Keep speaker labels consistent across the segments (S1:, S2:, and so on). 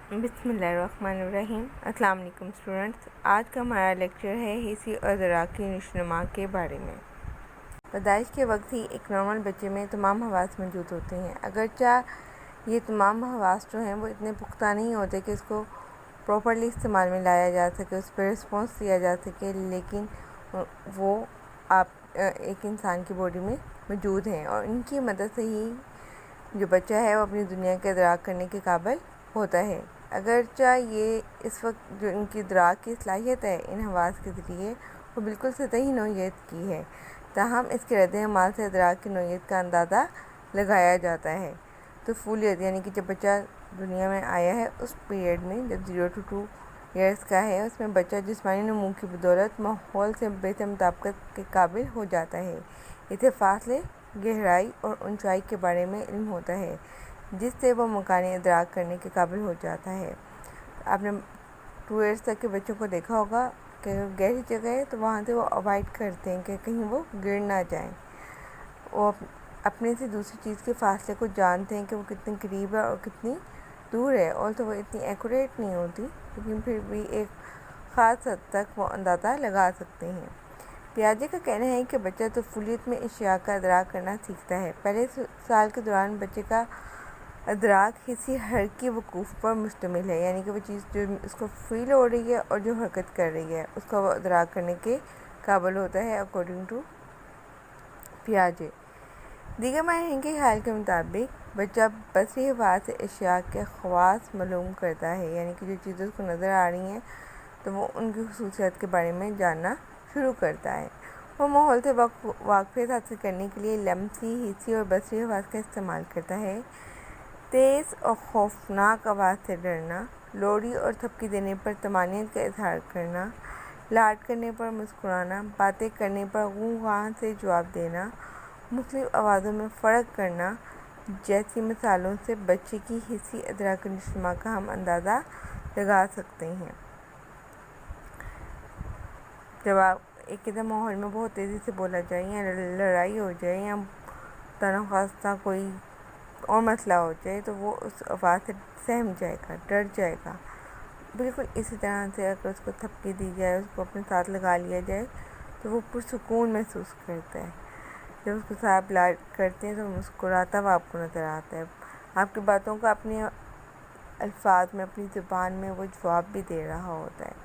S1: بسم اللہ الرحمن الرحیم۔ السلام علیکم اسٹوڈنٹس، آج کا ہمارا لیکچر ہے حسی اور ذراکی نشوونما کے بارے میں۔ پیدائش کے وقت ہی ایک نارمل بچے میں تمام حواس موجود ہوتے ہیں، اگرچہ یہ تمام حواس جو ہیں وہ اتنے پختہ نہیں ہوتے کہ اس کو پراپرلی استعمال میں لایا جا سکے، اس پہ رسپانس دیا جا سکے، لیکن وہ ایک انسان کی باڈی میں موجود ہیں اور ان کی مدد سے ہی جو بچہ ہے وہ اپنی دنیا کا ادراک کرنے کے قابل ہوتا ہے۔ اگرچہ یہ اس وقت جو ان کی ادراک کی صلاحیت ہے ان حواس کے ذریعے وہ بالکل سطحی نوعیت کی ہے، تاہم اس کے رد عمل سے ادراک کی نوعیت کا اندازہ لگایا جاتا ہے۔ طفولیت یعنی کہ جب بچہ دنیا میں آیا ہے اس پیریڈ میں، جب 0 to 2 ایئرس کا ہے، اس میں بچہ جسمانی نمو کی بدولت ماحول سے بہتر مطابقت کے قابل ہو جاتا ہے۔ اسے فاصلے، گہرائی اور اونچائی کے بارے میں علم ہوتا ہے، جس سے وہ مکانی ادراک کرنے کے قابل ہو جاتا ہے۔ آپ نے 2 ایئرس تک کے بچوں کو دیکھا ہوگا کہ گہری جگہ ہے تو وہاں سے وہ اوائڈ کرتے ہیں کہ کہیں وہ گر نہ جائیں۔ وہ اپنے سے دوسری چیز کے فاصلے کو جانتے ہیں کہ وہ کتنی قریب ہے اور کتنی دور ہے، اور تو وہ اتنی ایکوریٹ نہیں ہوتی لیکن پھر بھی ایک خاص حد تک وہ اندازہ لگا سکتے ہیں۔ پیاجے کا کہنا ہے کہ بچہ طفولیت میں اشیاء کا ادراک کرنا سیکھتا ہے۔ پہلے سال کے دوران بچے کا ادراک حسی حرکی وقوف پر مشتمل ہے، یعنی کہ وہ چیز جو اس کو فیل ہو رہی ہے اور جو حرکت کر رہی ہے اس کا وہ ادراک کرنے کے قابل ہوتا ہے، اکارڈنگ ٹو پیاجے۔ دیگر ماہرین کے خیال کے مطابق بچہ بصری حواس سے اشیاء کے خواص معلوم کرتا ہے، یعنی کہ جو چیزیں اس کو نظر آ رہی ہیں تو وہ ان کی خصوصیات کے بارے میں جاننا شروع کرتا ہے۔ وہ ماحول سے واقفیت حاصل کرنے کے لیے لمسی، حسی اور بصری حواس کا استعمال کرتا ہے۔ تیز اور خوفناک آواز سے ڈرنا، لوڑی اور تھپکی دینے پر طمانینت کا اظہار کرنا، لاڈ کرنے پر مسکرانا، باتیں کرنے پر غوں غاں سے جواب دینا، مختلف آوازوں میں فرق کرنا جیسی مثالوں سے بچے کی حسی ادراک نشوونما کا ہم اندازہ لگا سکتے ہیں۔ جب آپ ایک ادھر ماحول میں بہت تیزی سے بولا جائے یا لڑائی ہو جائے یا ناخواستہ کوئی اور مسئلہ ہو جائے تو وہ اس آواز سے سہم جائے گا، ڈر جائے گا۔ بالکل اسی طرح سے اگر اس کو تھپکی دی جائے، اس کو اپنے ساتھ لگا لیا جائے تو وہ پرسکون محسوس کرتا ہے۔ جب اس کو ساتھ لاڈ کرتے ہیں تو مسکراتا ہوا آپ کو نظر آتا ہے، آپ کی باتوں کا اپنے الفاظ میں، اپنی زبان میں وہ جواب بھی دے رہا ہوتا ہے۔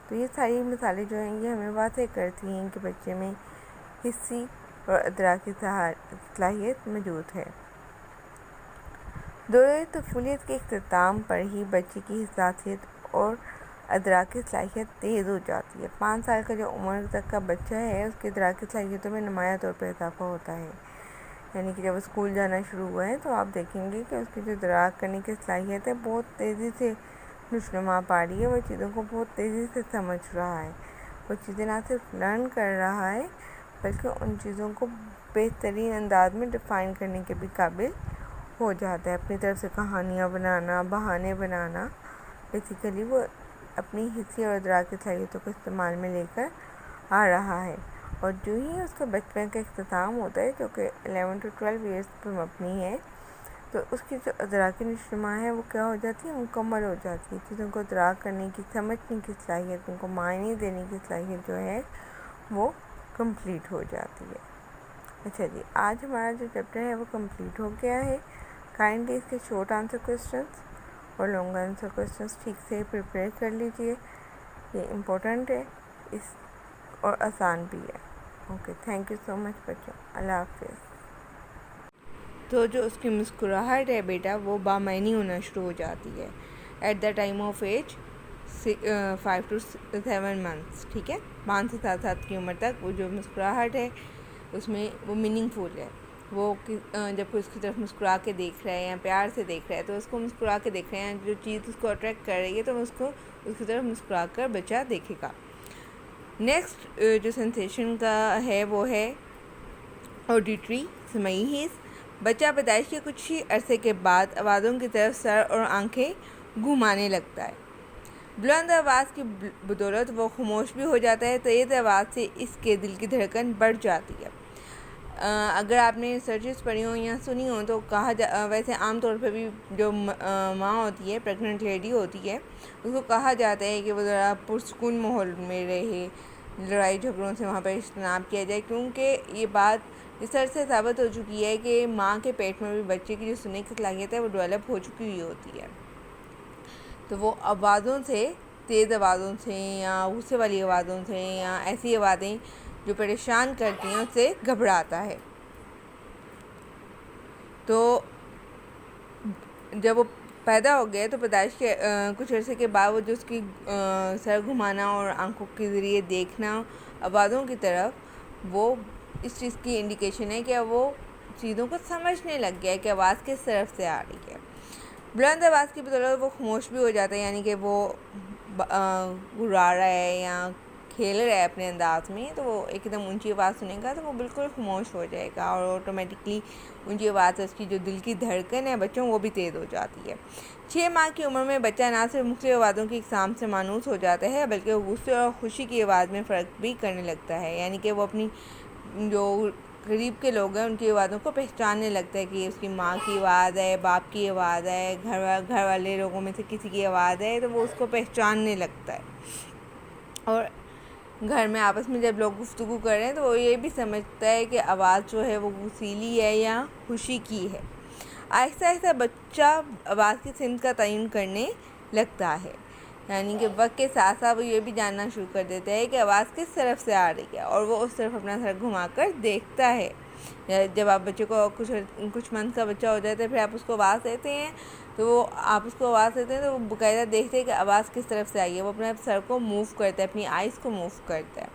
S1: تو یہ ساری مثالیں جو ہیں یہ ہمیں واضح کرتی ہیں کہ بچے میں حسی اور ادراکی صلاحیت موجود ہے۔ دورۂ طفولیت کے اختتام پر ہی بچے کی حساسیت اور ادراکی صلاحیت تیز ہو جاتی ہے۔ 5 سال کا جو عمر تک کا بچہ ہے اس کی ادراکی صلاحیتوں میں نمایاں طور پر اضافہ ہوتا ہے، یعنی کہ جب اسکول جانا شروع ہوا ہے تو آپ دیکھیں گے کہ اس کی جو ادراک کرنے کی صلاحیت ہے بہت تیزی سے نشوونما پا رہی ہے، وہ چیزوں کو بہت تیزی سے سمجھ رہا ہے، وہ چیزیں نہ صرف لرن کر رہا ہے بلکہ ان چیزوں کو بہترین انداز میں ڈیفائن کرنے کے بھی قابل ہو جاتا ہے۔ اپنی طرف سے کہانیاں بنانا، بہانے بنانا، بیسیکلی وہ اپنی حسی اور ادراکی صلاحیتوں کو استعمال میں لے کر آ رہا ہے۔ اور جو ہی اس کا بچپن کا اختتام ہوتا ہے جو کہ 11 to 12 ایئرس پر مبنی ہے، تو اس کی جو ادراکی نشوونما ہے وہ کیا ہو جاتی ہے، مکمل ہو جاتی ہے۔ چیزوں کو ادراک کرنے کی، سمجھنے کی صلاحیت، ان کو معنی دینے کی صلاحیت جو ہے وہ کمپلیٹ ہو جاتی ہے۔ اچھا جی، آج ہمارا جو چیپٹر ہے وہ کمپلیٹ ہو گیا ہے۔ کائنڈلی اس کے شارٹ آنسر کوسچنس اور لانگ آنسر کوسچنس ٹھیک سے پریپیئر کر لیجئے، یہ امپورٹنٹ ہے اور آسان بھی ہے۔ اوکے، تھینک یو سو مچ بچوں، اللہ حافظ۔ تو جو اس کی مسکراہٹ ہے بیٹا وہ بامعنی ہونا شروع ہو جاتی ہے at the time of age 5 to 7 months، ٹھیک ہے، 5 سے 7 سال کی عمر تک وہ جو مسکراہٹ ہے اس میں وہ میننگ فل ہے۔ وہ جب کوئی اس کی طرف مسکرا کے دیکھ رہا ہے یا پیار سے دیکھ رہا ہے تو اس کو مسکرا کے دیکھ رہے ہیں، جو چیز اس کو اٹریکٹ کر رہی ہے تو اس کی طرف مسکرا کر بچہ دیکھے گا۔ نیکسٹ جو سینسیشن کا ہے وہ ہے آڈیٹری سمعی حس۔ بچہ پیدائش کے کچھ ہی عرصے کے بعد آوازوں کی طرف سر اور آنکھیں گھمانے لگتا ہے۔ بلند آواز کی بدولت وہ خاموش بھی ہو جاتا ہے، تیز آواز سے اس کے دل کی دھڑکن بڑھ جاتی ہے۔ اگر آپ نے ریسرچز پڑھی ہوں یا سنی ہوں تو ویسے عام طور پہ بھی جو ماں ہوتی ہے، پریگننٹ لیڈی ہوتی ہے، اس کو کہا جاتا ہے کہ وہ ذرا پرسکون ماحول میں رہے، لڑائی جھگڑوں سے وہاں پہ اجتناب کیا جائے، کیونکہ یہ بات ریسرچ سے ثابت ہو چکی ہے کہ ماں کے پیٹ میں بھی بچے کی جو سننے کی صلاحیت ہے وہ ڈیولپ ہو چکی ہوئی ہوتی ہے، تو وہ آوازوں سے، تیز آوازوں سے یا غصے والی آوازوں سے یا ایسی آوازیں جو پریشان کرتی ہیں، اس سے گھبراتا ہے۔ تو جب وہ پیدا ہو گیا تو پیدائش کے کچھ عرصے کے بعد وہ جو اس کی سر گھمانا اور آنکھوں کے ذریعے دیکھنا آوازوں کی طرف، وہ اس چیز کی انڈیکیشن ہے کہ وہ چیزوں کو سمجھنے لگ گیا ہے کہ آواز کس طرف سے آ رہی ہے۔ بلند آواز کی بدولت وہ خاموش بھی ہو جاتا ہے، یعنی کہ وہ گھرا رہا ہے یا کھیل رہا ہے اپنے انداز میں، تو وہ ایک دم اونچی آواز سنے گا تو وہ بالکل خاموش ہو جائے گا، اور آٹومیٹکلی اونچی آواز سے اس کی جو دل کی دھڑکن ہے بچوں وہ بھی تیز ہو جاتی ہے۔ 6 ماہ کی عمر میں بچہ نہ صرف مختلف آوازوں کی اقسام سے مانوس ہو جاتا ہے بلکہ وہ غصے اور خوشی کی آواز میں فرق بھی کرنے لگتا ہے، یعنی کہ وہ اپنی جو قریب کے لوگ ہیں ان کی آوازوں کو پہچاننے لگتا ہے کہ اس کی ماں کی آواز ہے، باپ کی آواز ہے، گھر والے لوگوں میں سے کسی کی آواز ہے، تو وہ اس کو پہچاننے لگتا ہے۔ اور گھر میں آپس میں جب لوگ گفتگو کر رہے ہیں تو وہ یہ بھی سمجھتا ہے کہ آواز جو ہے وہ غصیلی ہے یا خوشی کی ہے۔ آہستہ آہستہ بچہ آواز کی سمت کا تعین کرنے لگتا ہے، یعنی کہ وقت کے ساتھ ساتھ وہ یہ بھی جاننا شروع کر دیتا ہے کہ آواز کس طرف سے آ رہی ہے، اور وہ اس طرف اپنا سر گھما کر دیکھتا ہے۔ جب آپ بچے کو کچھ منتھ کا بچہ ہو جاتا ہے پھر آپ اس کو آواز دیتے ہیں تو وہ باقاعدہ دیکھتے ہیں کہ آواز کس طرف سے آئی ہے، وہ اپنے سر کو موو کرتا ہے، اپنی آئیز کو موو کرتا ہے۔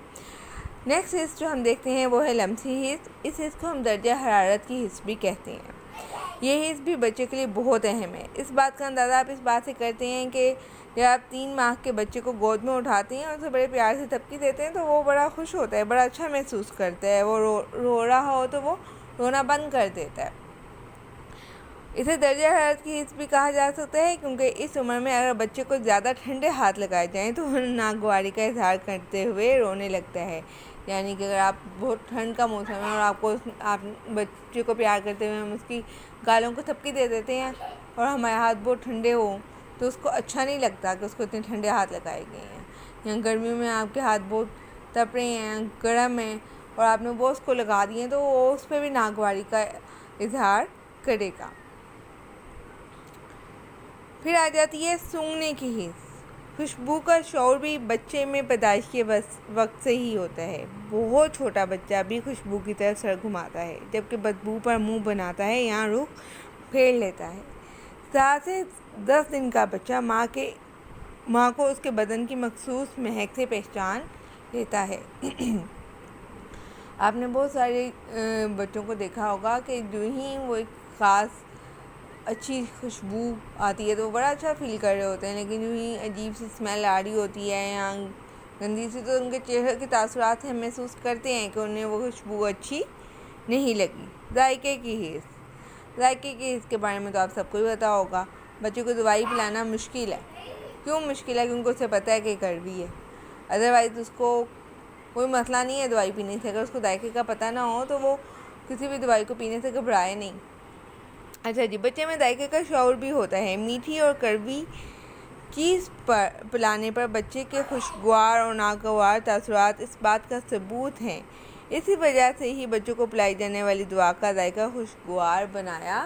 S1: نیکسٹ حس جو ہم دیکھتے ہیں وہ ہے لمسی حس۔ اس حس کو ہم درجہ حرارت کی حس بھی کہتے ہیں۔ یہ حس بھی بچے کے لیے بہت اہم ہے۔ اس بات کا اندازہ آپ اس بات سے کرتے ہیں کہ جب آپ 3 ماہ کے بچے کو گود میں اٹھاتے ہیں اور اسے بڑے پیار سے تھپکی دیتے ہیں تو وہ بڑا خوش ہوتا ہے، بڑا اچھا محسوس کرتا ہے، وہ رو رہا ہو تو وہ رونا بند کر دیتا ہے۔ اسے درجہ حرارت کی حس بھی کہا جا سکتا ہے، کیونکہ اس عمر میں اگر بچے کو زیادہ ٹھنڈے ہاتھ لگائے جائیں تو وہ ناگواری کا اظہار کرتے ہوئے رونے لگتا ہے، یعنی کہ اگر آپ بہت ٹھنڈ کا موسم ہے اور آپ بچے کو پیار کرتے ہوئے ہم اس کی گالوں کو تھپکی دے دیتے ہیں اور ہمارے ہاتھ بہت ٹھنڈے ہوں تو اس کو اچھا نہیں لگتا کہ اس کو اتنے ٹھنڈے ہاتھ لگائے گئے ہیں، یا گرمیوں میں آپ کے ہاتھ بہت تپ رہے ہیں، گرم ہیں اور آپ نے وہ اس کو لگا دیے ہیں تو وہ اس پہ بھی ناگواری کا اظہار کرے گا۔ پھر آ جاتی ہے سونگھنے کی حس۔ خوشبو کا شعور بھی بچے میں پیدائش کے وقت سے ہی ہوتا ہے۔ بہت چھوٹا بچہ بھی خوشبو کی طرف سر گھماتا ہے، جبکہ بدبو پر منہ بناتا ہے یا رخ پھیر لیتا ہے۔ 7 سے 10 دن کا بچہ ماں کو اس کے بدن کی مخصوص مہک سے پہچان لیتا ہے۔ آپ نے بہت سارے بچوں کو دیکھا ہوگا کہ جو ہی وہ ایک خاص اچھی خوشبو آتی ہے تو وہ بڑا اچھا فیل کر رہے ہوتے ہیں، لیکن جو ہی عجیب سی اسمیل آ رہی ہوتی ہے یا گندی سی تو ان کے چہرے کے تاثرات ہم محسوس کرتے ہیں کہ انہیں وہ خوشبو اچھی نہیں لگی۔ ذائقے کی حس۔ ذائقے کی حس کے بارے میں تو آپ سب کو ہی پتہ ہوگا۔ بچے کو دوائی پلانا مشکل ہے۔ کیوں مشکل ہے؟ کیونکہ اسے پتہ ہے کہ کڑوی ہے، ادروائز اس کو کوئی مسئلہ نہیں ہے دوائی پینے سے۔ اگر اس کو ذائقے کا پتہ نہ ہو تو وہ کسی بھی دوائی کو پینے سے گھبرائے نہیں۔ اچھا جی، بچے میں ذائقے کا شعور بھی ہوتا ہے۔ میٹھی اور کڑوی چیز پلانے پر بچے کے خوشگوار اور ناگوار تاثرات اس بات کا ثبوت ہیں۔ اسی وجہ سے ہی بچوں کو پلائی جانے والی دوا کا ذائقہ خوشگوار بنایا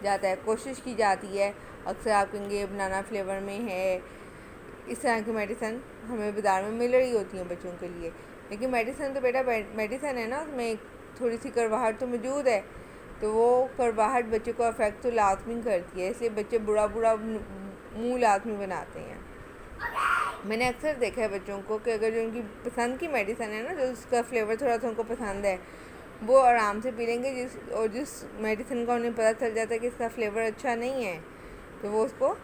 S1: جاتا ہے، کوشش کی جاتی ہے۔ اکثر آپ کہیں گے بنانا فلیور میں ہے، اس طرح کی میڈیسن ہمیں بازار میں مل رہی ہوتی ہیں بچوں کے لیے، لیکن میڈیسن تو بیٹا میڈیسن ہے نا، اس میں تھوڑی سی کڑواہٹ تو موجود ہے، تو وہ کڑواہٹ بچے کو افیکٹ تو لازمی کرتی ہے، اس لیے بچے برا منہ لازمی بناتے ہیں۔ میں نے اکثر دیکھا ہے بچوں کو کہ اگر جو ان کی پسند کی میڈیسن ہے نا، جو اس کا فلیور تھوڑا سا ان کو پسند ہے، وہ آرام سے پی لیں گے، جس میڈیسن کا انہیں پتہ چل جاتا ہے کہ اس کا فلیور اچھا نہیں ہے تو وہ اس کو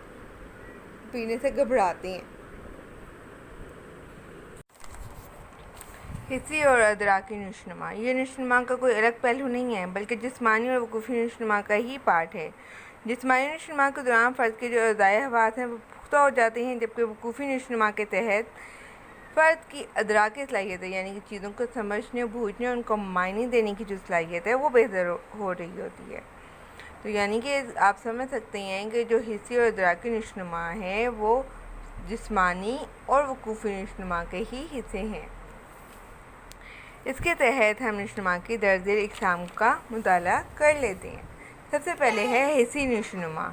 S1: پینے سے گھبراتے ہیں۔ حسی اور ادراکی نشوونما۔ یہ نشوونما کا کوئی الگ پہلو نہیں ہے بلکہ جسمانی اور وقوفی نشوونما کا ہی پارٹ ہے۔ جسمانی نشوونما کے دوران فرد کے جو اعضائے حواس ہیں وہ پختہ ہو جاتے ہیں، جبکہ وقوفی نشوونما کے تحت فرد کی ادراکی صلاحیت ہے، یعنی کہ چیزوں کو سمجھنے، بوجھنے، ان کو معنی دینے کی جو صلاحیت ہے وہ بہتر ہو رہی ہوتی ہے۔ تو یعنی کہ آپ سمجھ سکتے ہیں کہ جو حسی اور ادراکی نشوونما ہے وہ جسمانی اور وقوفی نشوونما کے ہی حصے ہیں۔ اس کے تحت ہم نشوونما کی درج ذیل اقسام کا مطالعہ کر لیتے ہیں۔ سب سے پہلے ہے حسی نشوونما۔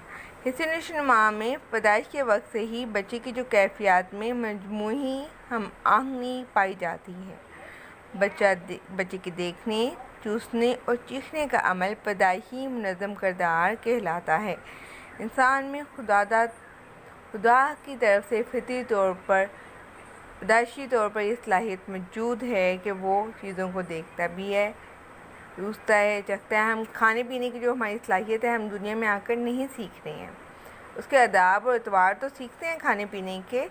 S1: حسی نشوونما میں پیدائش کے وقت سے ہی بچے کی جو کیفیات میں مجموعی ہم آہنگی پائی جاتی ہے۔ بچے کے دیکھنے، چوسنے اور چیخنے کا عمل پیدائشی منظم کردار کہلاتا ہے۔ انسان میں خدا کی طرف سے فطری طور پر پیدائشی طور پر یہ صلاحیت موجود ہے کہ وہ چیزوں کو دیکھتا بھی ہے، چوستا ہے، چکھتا ہے۔ ہم کھانے پینے کی جو ہماری صلاحیت ہے ہم دنیا میں آ کر نہیں سیکھ رہے ہیں، اس کے آداب اور اطوار تو سیکھتے ہیں کھانے پینے کے،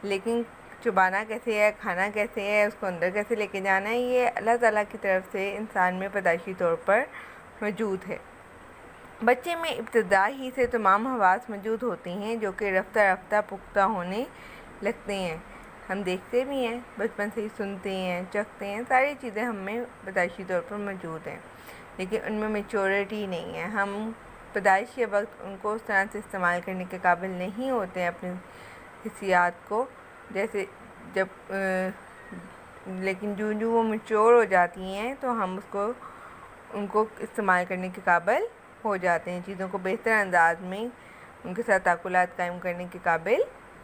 S1: لیکن چبانا کیسے ہے، کھانا کیسے ہے، اس کو اندر کیسے لے کے جانا ہے، یہ اللہ تعالیٰ کی طرف سے انسان میں پیدائشی طور پر موجود ہے۔ بچے میں ابتدا ہی سے تمام حواس موجود ہوتے ہیں جو کہ رفتہ رفتہ پختہ ہونے لگتے ہیں۔ ہم دیکھتے بھی ہیں، بچپن سے ہی سنتے ہیں، چکھتے ہیں، ساری چیزیں ہم میں پیدائشی طور پر موجود ہیں، لیکن ان میں میچورٹی نہیں ہے۔ ہم پیدائش کے وقت ان کو اس طرح سے استعمال کرنے کے قابل نہیں ہوتے ہیں اپنی حسیات کو، جیسے لیکن جو وہ میچور ہو جاتی ہیں تو ہم ان کو استعمال کرنے کے قابل ہو جاتے ہیں، چیزوں کو بہتر انداز میں ان کے ساتھ تعاملات قائم کرنے کے قابل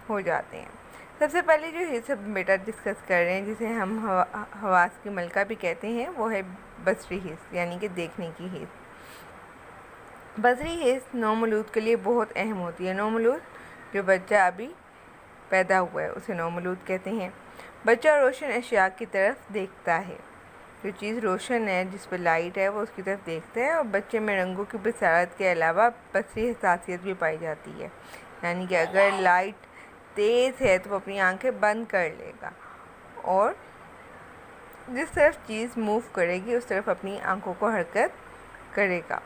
S1: ہو جاتے ہیں۔ سب سے پہلے جو حصہ بیٹا ڈسکس کر رہے ہیں، جسے ہم حواس کی ملکہ بھی کہتے ہیں، وہ ہے بصری حس، یعنی کہ دیکھنے کی حس۔ بصری حس نومولود کے لیے بہت اہم ہوتی ہے۔ نومولود جو بچہ ابھی پیدا ہوا ہے اسے نومولود کہتے ہیں۔ بچہ روشن اشیاء کی طرف دیکھتا ہے، جو چیز روشن ہے، جس پہ لائٹ ہے، وہ اس کی طرف دیکھتا ہے، اور بچے میں رنگوں کی بصارت کے علاوہ بصری حساسیت بھی پائی جاتی ہے، یعنی کہ اگر لائٹ تیز ہے تو وہ اپنی آنکھیں بند کر لے گا اور جس طرف چیز موو کرے گی اس طرف اپنی آنکھوں کو حرکت کرے گا۔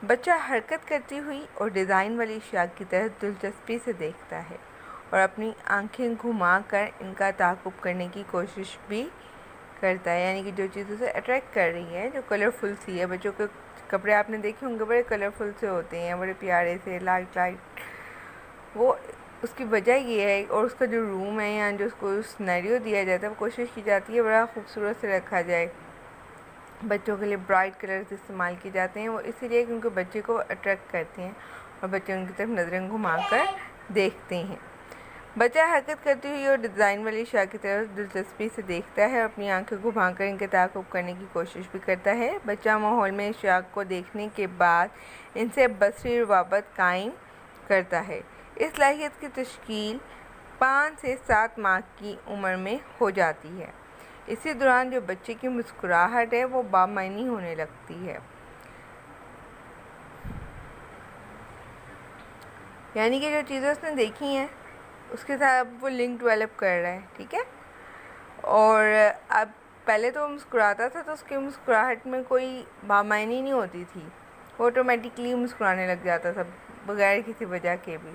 S1: بچہ حرکت کرتی ہوئی اور ڈیزائن والی اشیاء کی طرف دلچسپی سے دیکھتا ہے اور اپنی آنکھیں گھما کر ان کا تعاقب کرنے کی کوشش بھی کرتا ہے، یعنی کہ جو چیز اسے اٹریکٹ کر رہی ہے، جو کلرفل سی ہے۔ بچوں کے کپڑے آپ نے دیکھے ہوں گے، بڑے کلرفل سے ہوتے ہیں، بڑے پیارے سے، لائٹ وہ اس کی وجہ یہ ہے، اور اس کا جو روم ہے یا جو اس کو سینیریو دیا جاتا ہے وہ کوشش کی جاتی ہے بڑا خوبصورت سے رکھا جائے۔ بچوں کے لیے برائٹ کلرز استعمال کیے جاتے ہیں، وہ اسی لیے کیونکہ بچے کو اٹریکٹ کرتے ہیں اور بچے ان کی طرف نظریں گھما کر دیکھتے ہیں۔ بچہ حرکت کرتی ہوئی اور ڈیزائن والی اشیاء کی طرف دلچسپی سے دیکھتا ہے اور اپنی آنکھیں گھما کر ان کے تعاقب کرنے کی کوشش بھی کرتا ہے۔ بچہ ماحول میں اشیاء کو دیکھنے کے بعد ان سے بصری روابط قائم کرتا ہے۔ اس صلاحیت کی تشکیل 5 سے 7 ماہ کی عمر میں ہو جاتی ہے۔ اسی دوران جو بچے کی مسکراہٹ ہے وہ بامعنی ہونے لگتی ہے، یعنی کہ جو چیزیں اس نے دیکھی ہیں اس کے ساتھ اب وہ لنک ڈیولپ کر رہا ہے، ٹھیک ہے۔ اور اب پہلے تو وہ مسکراتا تھا تو اس کی مسکراہٹ میں کوئی بامعنی نہیں ہوتی تھی، وہ آٹومیٹکلی مسکرانے لگ جاتا تھا بغیر کسی وجہ کے بھی۔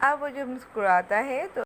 S1: اب وہ جب مسکراتا ہے تو